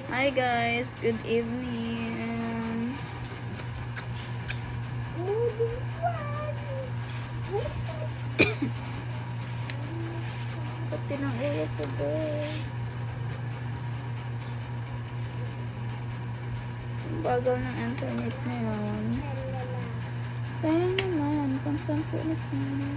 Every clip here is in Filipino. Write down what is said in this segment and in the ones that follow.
Hi guys, good evening. Pati ng ulo ko guys. Ang bagal ng internet ngayon. Sayang naman, pang 10 na sana.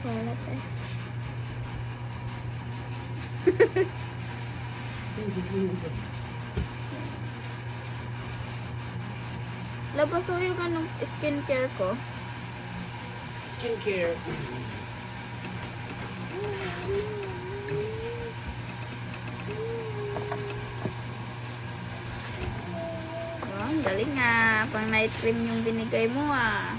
Wala pa eh. Labasuyo ka ng skincare ko. Skincare. Oh, ang galing nga. Pang night cream yung binigay mo ah.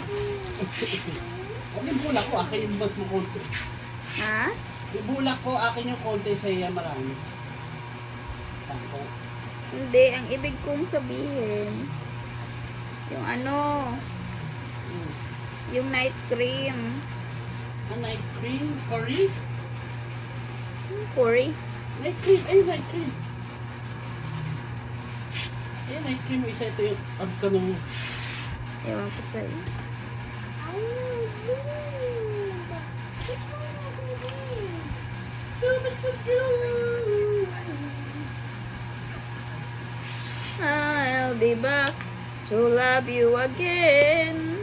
Yung bulak ko, akin yung bus mo konti. Ha? Yung bulak ko, akin yung konti sa iya marami. Tanto. Hindi, ang ibig kong sabihin, yung ano, yung night cream. Ang night cream, curry? Puri. Night cream, ay night cream. Ay, night cream, isa ito yung abtanong. Ewan ko sa'yo. I'll be back to love you again.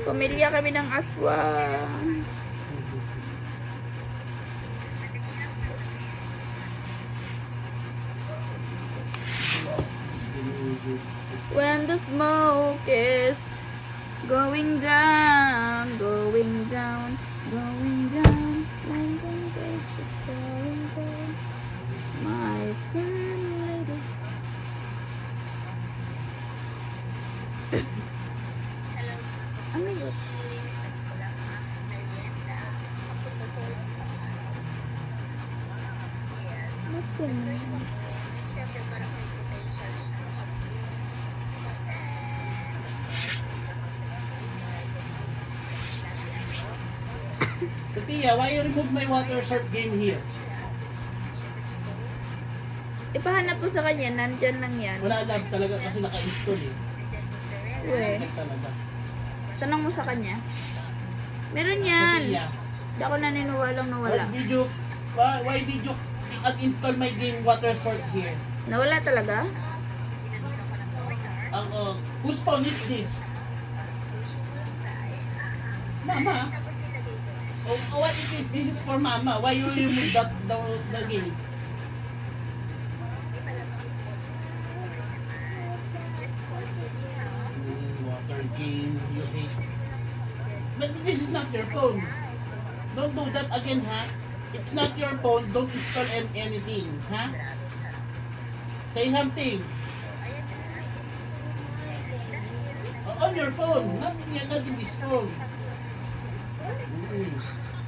Pamilya kami ng aswang. When the smoke is going down, going down, going down, when the bridge is falling down, my friend lady. Ano yun? Nothing. Tia, why you remove my water short game here? Ipahanap po sa kanya, nandyan lang yan. Wala lab talaga kasi naka-install eh. Uwe, Wala talaga. tanong mo sa kanya. Meron yan. Tia, Hindi ako naniniwalang nawala. why did you uninstall my game water short here? Nawala talaga? Whose phone is this? Mama? Oh, what is this? This is for Mama. Why you remove the game? Water game, you hate. But this is not your phone. Don't do that again, ha? It's not your phone. Don't install anything, ha? Say something. On your phone, not in this phone.